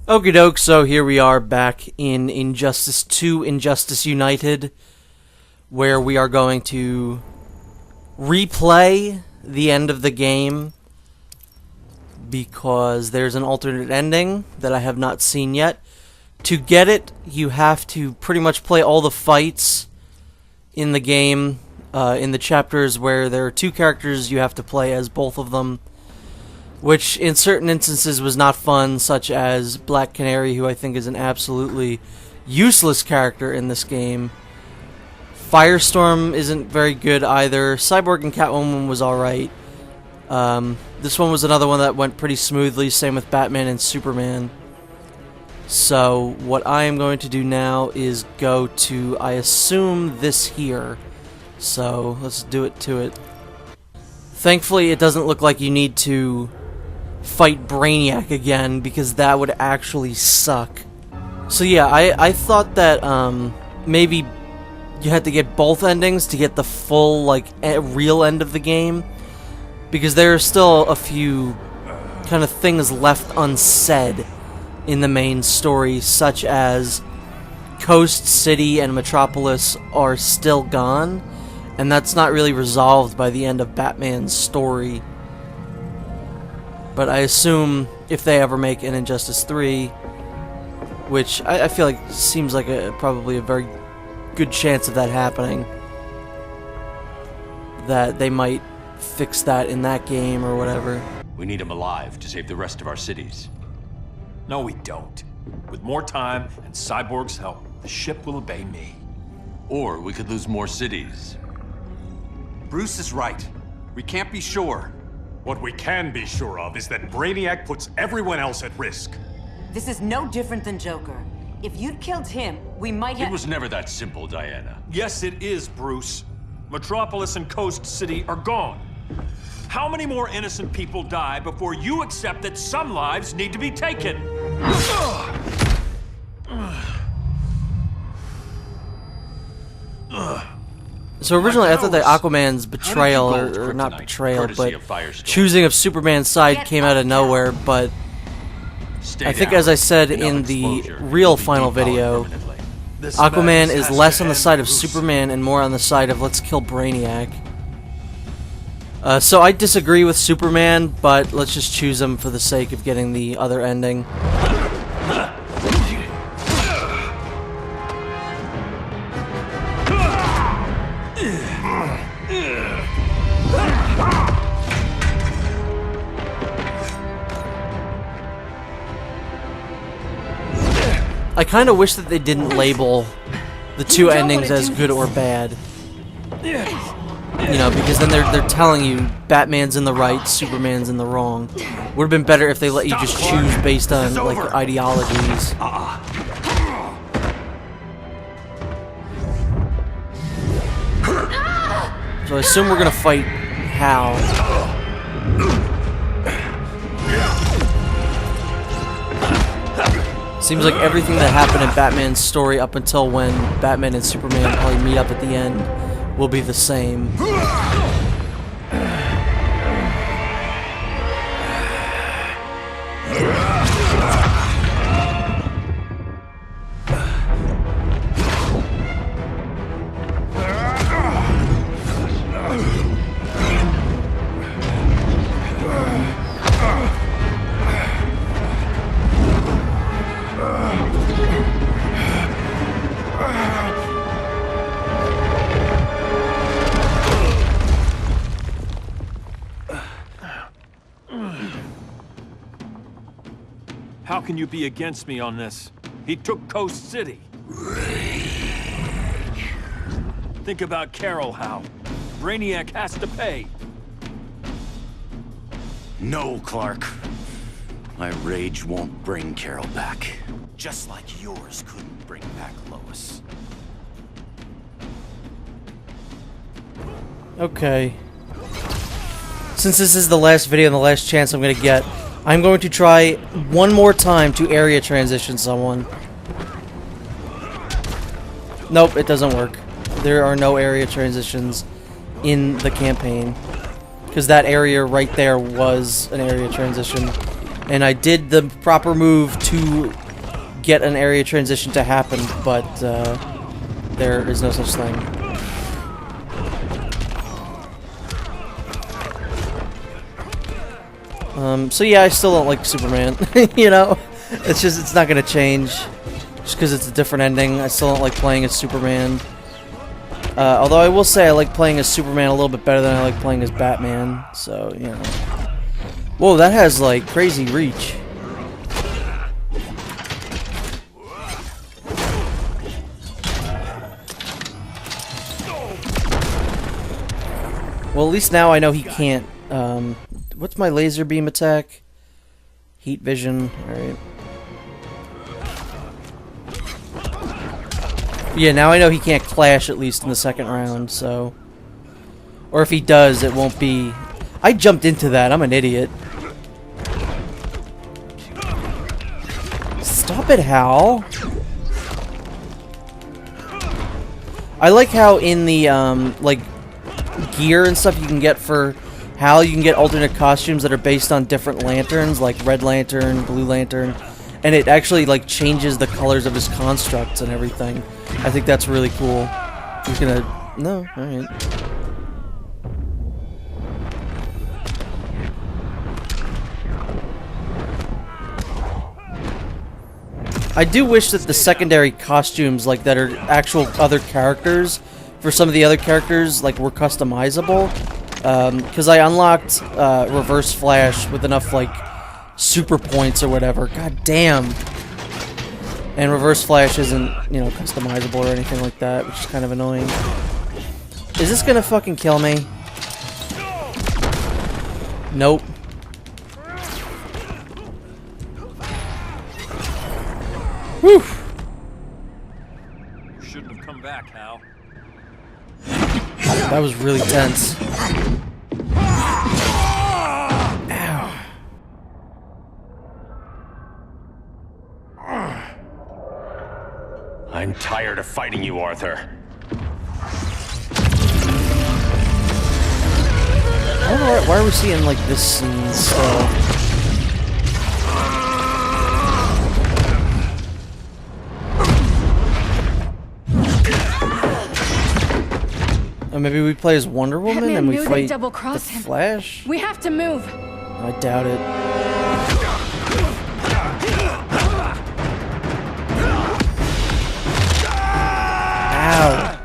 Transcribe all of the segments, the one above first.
Okie doke, so here we are back in Injustice 2, Injustice United, where we are going to replay the end of the game, because there's an alternate ending that I have not seen yet. To get it, you have to pretty much play all the fights in the game, in the chapters where there are two characters, you have to play as both of them. Which, in certain instances, was not fun, such as Black Canary, who I think is an absolutely useless character in this game. Firestorm isn't very good either. Cyborg and Catwoman was alright. This one was another one that went pretty smoothly, same with Batman and Superman. So, what I am going to do now is go to, I assume, this here. So, let's do it to it. Thankfully, it doesn't look like you need to fight Brainiac again, because that would actually suck. So yeah, I thought that maybe you had to get both endings to get the full, like, real end of the game, because there are still a few kind of things left unsaid in the main story, such as Coast City and Metropolis are still gone, and that's not really resolved by the end of Batman's story. But I assume if they ever make an Injustice 3, which I feel like seems like probably a very good chance of that happening, that they might fix that in that game or whatever. We need him alive to save the rest of our cities. No, we don't. With more time and Cyborg's help, the ship will obey me. Or we could lose more cities. Bruce is right. We can't be sure. What we can be sure of is that Brainiac puts everyone else at risk. This is no different than Joker. If you'd killed him, we might have— It was never that simple, Diana. Yes, it is, Bruce. Metropolis and Coast City are gone. How many more innocent people die before you accept that some lives need to be taken? So originally I thought that Aquaman's betrayal, or not betrayal, but choosing of Superman's side came out of nowhere, but I think, as I said in the real final video, Aquaman is less on the side of Superman and more on the side of let's kill Brainiac. So I disagree with Superman, but let's just choose him for the sake of getting the other ending. I kind of wish that they didn't label the two endings as good or bad. You know, because then they're telling you Batman's in the right, Superman's in the wrong. Would have been better if they let you just choose based on, like, ideologies. So I assume we're gonna fight Hal. Seems like everything that happened in Batman's story up until when Batman and Superman probably meet up at the end will be the same. How can you be against me on this? He took Coast City. Think about Carol, Hal. Brainiac has to pay. No, Clark. My rage won't bring Carol back. Just like yours couldn't bring back Lois. Okay. Since this is the last video and the last chance I'm gonna get, I'm going to try one more time to area transition someone. Nope, it doesn't work. There are no area transitions in the campaign. Because that area right there was an area transition. And I did the proper move to get an area transition to happen, but there is no such thing. So yeah, I still don't like Superman. You know, it's not gonna change just because it's a different ending. I still don't like playing as Superman. Although I will say I like playing as Superman a little bit better than I like playing as Batman. So you know. Whoa, that has like crazy reach. Well, at least now I know he can't. What's my laser beam attack? Heat vision. Alright. Yeah, now I know he can't clash at least in the second round, so. Or if he does, it won't be. I jumped into that. I'm an idiot. Stop it, Hal. I like how in the, like, gear and stuff you can get for Hal, you can get alternate costumes that are based on different lanterns, like Red Lantern, Blue Lantern, and it actually, like, changes the colors of his constructs and everything. I think that's really cool. He's gonna... No, alright. I do wish that the secondary costumes, like, that are actual other characters, for some of the other characters, like, were customizable. Because I unlocked Reverse Flash with enough, like, super points or whatever. God damn. And Reverse Flash isn't, you know, customizable or anything like that, which is kind of annoying. Is this gonna fucking kill me? Nope. Whew. You shouldn't have come back, Hal. That was really tense. Ow. I'm tired of fighting you, Arthur. I don't know why are we seeing like this scene still? Or maybe we play as Wonder Woman Batman and we knew they'd fight double-cross the him. Flash? We have to move. I doubt it. Ow.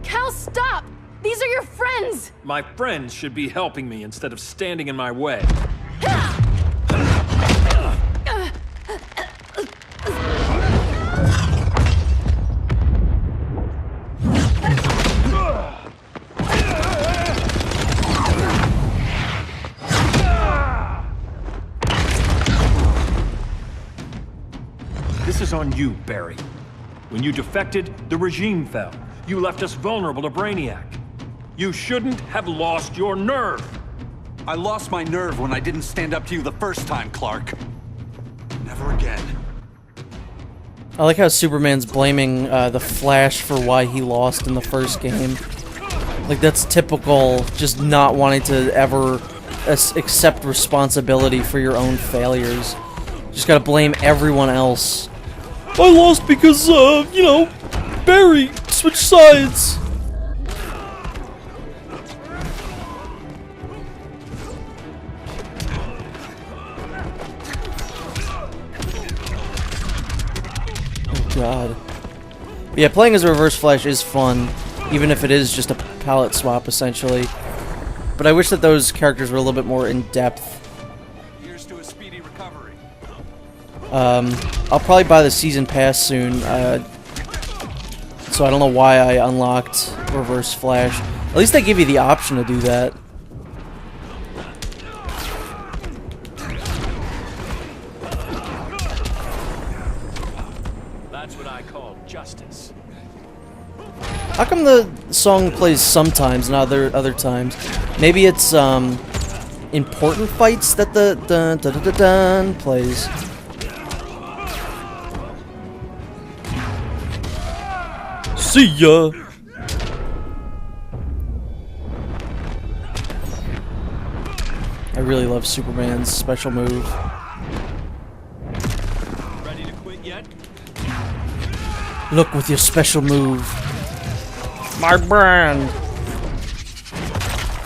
Cal, stop! These are your friends! My friends should be helping me instead of standing in my way. This is on you, Barry. When you defected, the regime fell. You left us vulnerable to Brainiac. You shouldn't have lost your nerve. I lost my nerve when I didn't stand up to you the first time, Clark. Never again. I like how Superman's blaming the Flash for why he lost in the first game. Like, that's typical, just not wanting to ever accept responsibility for your own failures. Just gotta blame everyone else. I lost because, you know, Barry switched sides. Oh god. But yeah, playing as a Reverse Flash is fun, even if it is just a palette swap, essentially. But I wish that those characters were a little bit more in-depth. Here's to a speedy recovery. I'll probably buy the season pass soon, so I don't know why I unlocked Reverse Flash. At least they give you the option to do that. That's what I call justice. How come the song plays sometimes and other times? Maybe it's important fights that the dun dun dun dun dun plays. See ya! I really love Superman's special move. Ready to quit yet? Look with your special move. My brand!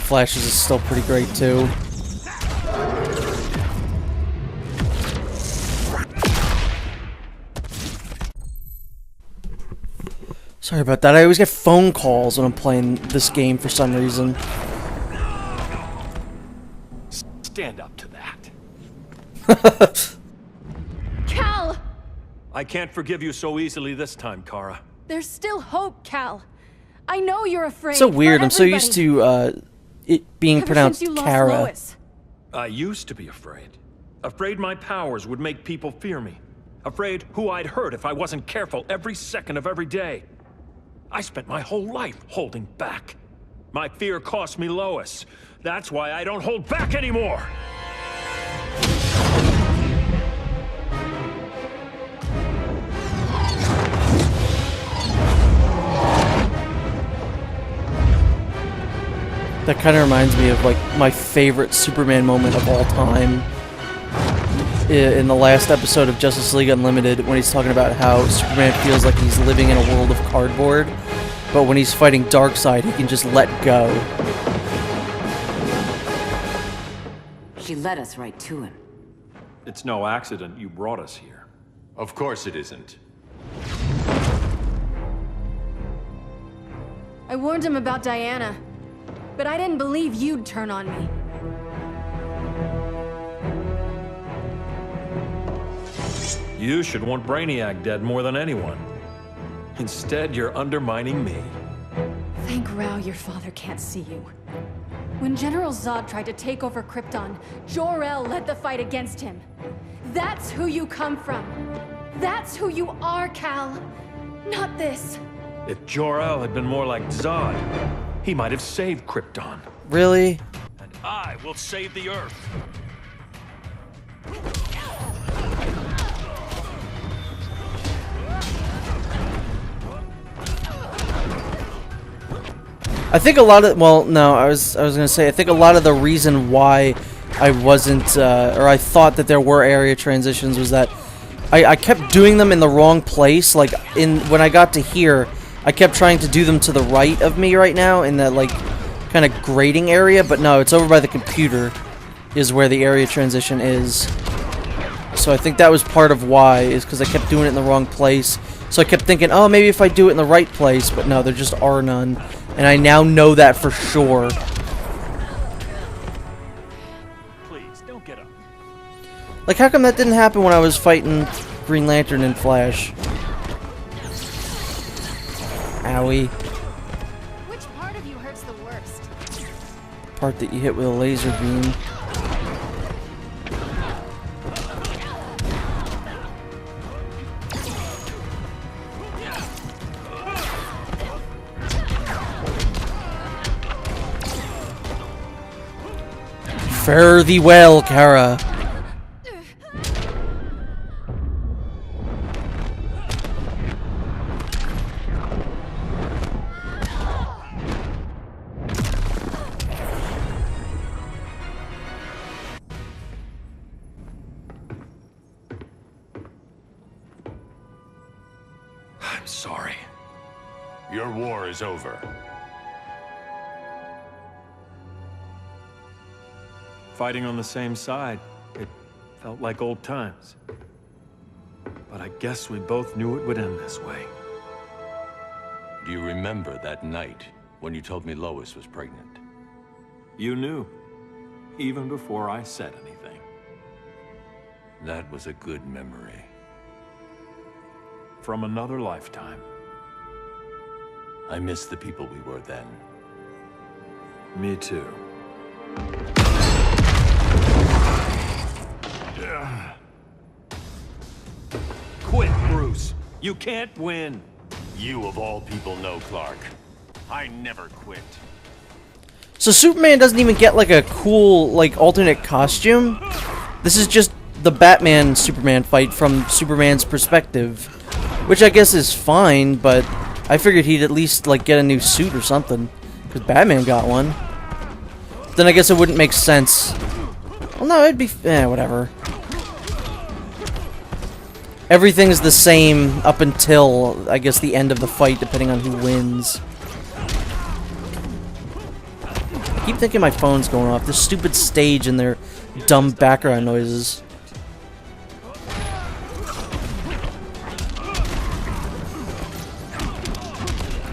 Flash's is still pretty great too. Sorry about that. I always get phone calls when I'm playing this game for some reason. Stand up to that. Cal! I can't forgive you so easily this time, Kara. There's still hope, Cal. I know you're afraid. So weird. for I'm so used everybody. to it being Ever pronounced since you lost Kara. Lois. I used to be afraid. Afraid my powers would make people fear me. Afraid who I'd hurt if I wasn't careful every second of every day. I spent my whole life holding back. My fear cost me Lois. That's why I don't hold back anymore! That kind of reminds me of like my favorite Superman moment of all time. In the last episode of Justice League Unlimited, when he's talking about how Superman feels like he's living in a world of cardboard, but when he's fighting Darkseid, he can just let go. She led us right to him. It's no accident you brought us here. Of course it isn't. I warned him about Diana, but I didn't believe you'd turn on me. You should want Brainiac dead more than anyone. Instead, you're undermining me. Thank Rao your father can't see you. When General Zod tried to take over Krypton, Jor-El led the fight against him. That's who you come from. That's who you are, Cal. Not this. If Jor-El had been more like Zod, he might have saved Krypton. Really? And I will save the Earth. I think a lot of, well, no, I was gonna say, I think a lot of the reason why I wasn't, or I thought that there were area transitions was that I kept doing them in the wrong place. Like, when I got to here, I kept trying to do them to the right of me right now, in that, like, kind of grading area, but no, it's over by the computer is where the area transition is. So I think that was part of why, is because I kept doing it in the wrong place. So I kept thinking, oh, maybe if I do it in the right place, but no, there just are none. And I now know that for sure. Please, don't get up. Like, how come that didn't happen when I was fighting Green Lantern and Flash? Owie. Which part of you hurts the worst? Part that you hit with a laser beam. Fare thee well, Kara. I'm sorry. Your war is over. Fighting on the same side, it felt like old times. But I guess we both knew it would end this way. Do you remember that night when you told me Lois was pregnant? You knew, even before I said anything. That was a good memory. From another lifetime. I miss the people we were then. Me too. Quit, Bruce. You can't win. You of all people know, Clark. I never quit. So Superman doesn't even get like a cool, like, alternate costume? This is just the Batman-Superman fight from Superman's perspective. Which I guess is fine, but I figured he'd at least, like, get a new suit or something. Because Batman got one. Then I guess it wouldn't make sense. Well, no, it'd be... whatever. Everything's the same up until, I guess, the end of the fight, depending on who wins. I keep thinking my phone's going off. This stupid stage and their dumb background noises.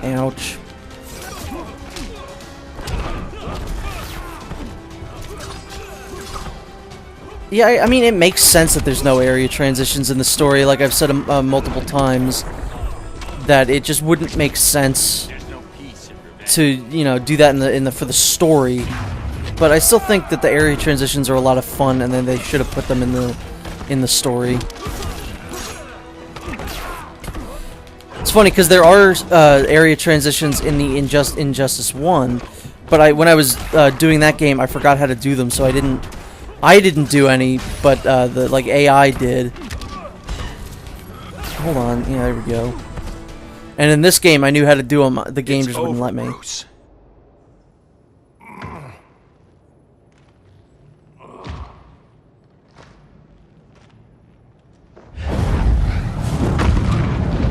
Ouch. Yeah, I mean, it makes sense that there's no area transitions in the story, like I've said multiple times, that it just wouldn't make sense to, you know, do that for the story. But I still think that the area transitions are a lot of fun, and then they should have put them in the story. It's funny because there are area transitions in the Injustice 1, but when I was doing that game, I forgot how to do them, so I didn't do any, but the AI did. Hold on, yeah, there we go. And in this game, I knew how to do them. The game just wouldn't let me. Bruce.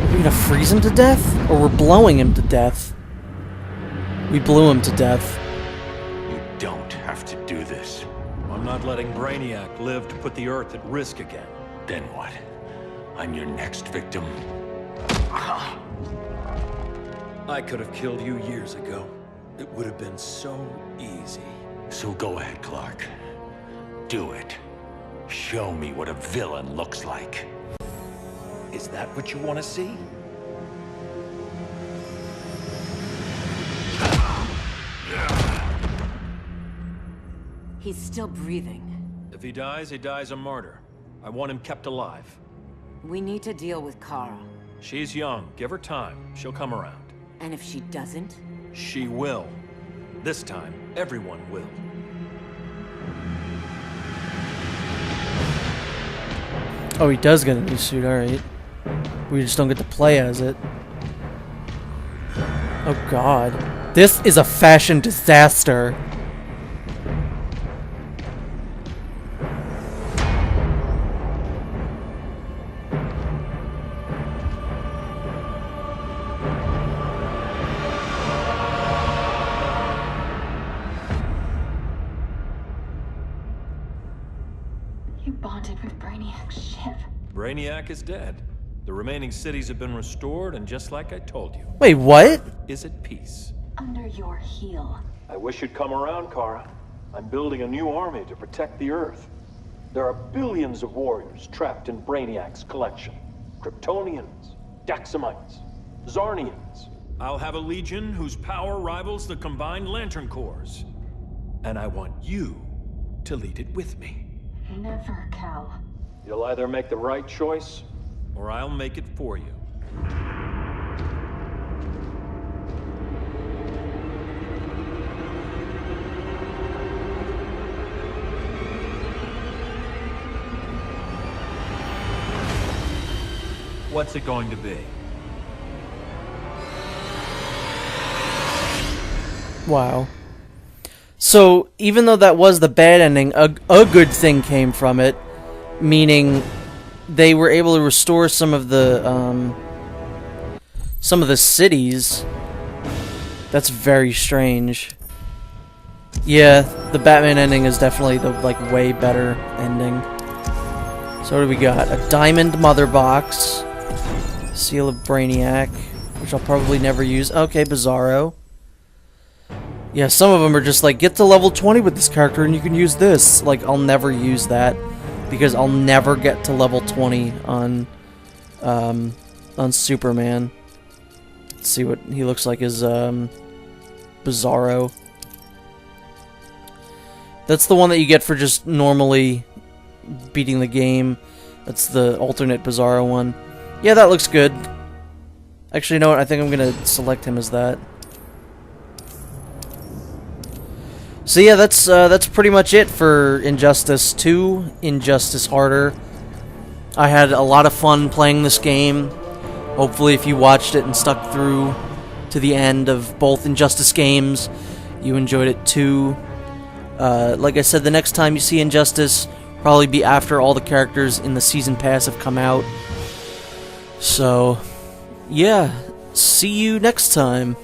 We're gonna freeze him to death, or we're blowing him to death. We blew him to death. You don't have to do this. I'm not letting Brainiac live to put the Earth at risk again. Then what? I'm your next victim. I could have killed you years ago. It would have been so easy. So go ahead, Clark. Do it. Show me what a villain looks like. Is that what you want to see? He's still breathing. If he dies a martyr. I want him kept alive. We need to deal with Kara. She's young. Give her time. She'll come around. And if she doesn't? She will. This time, everyone will. Oh, he does get a new suit, alright. We just don't get to play as it. Oh god. This is a fashion disaster. You bonded with Brainiac's ship. Brainiac is dead. The remaining cities have been restored, and just like I told you, Wait, what? is at peace. Under your heel. I wish you'd come around, Kara. I'm building a new army to protect the Earth. There are billions of warriors trapped in Brainiac's collection. Kryptonians, Daxamites, Zarnians. I'll have a legion whose power rivals the combined Lantern Corps. And I want you to lead it with me. Never, Cal. You'll either make the right choice, or I'll make it for you. What's it going to be? Wow. So, even though that was the bad ending, a good thing came from it. Meaning, they were able to restore some of the cities. That's very strange. Yeah, the Batman ending is definitely the, like, way better ending. So what do we got? A diamond mother box. Seal of Brainiac, which I'll probably never use. Okay, Bizarro. Yeah, some of them are just like, get to level 20 with this character and you can use this. Like, I'll never use that, because I'll never get to level 20 on Superman. Let's see what he looks like as Bizarro. That's the one that you get for just normally beating the game. That's the alternate Bizarro one. Yeah, that looks good. Actually, you know what? I think I'm gonna select him as that. So yeah, that's pretty much it for Injustice 2, Injustice Harder. I had a lot of fun playing this game. Hopefully if you watched it and stuck through to the end of both Injustice games, you enjoyed it too. Like I said, the next time you see Injustice, probably be after all the characters in the Season Pass have come out. So, yeah, see you next time.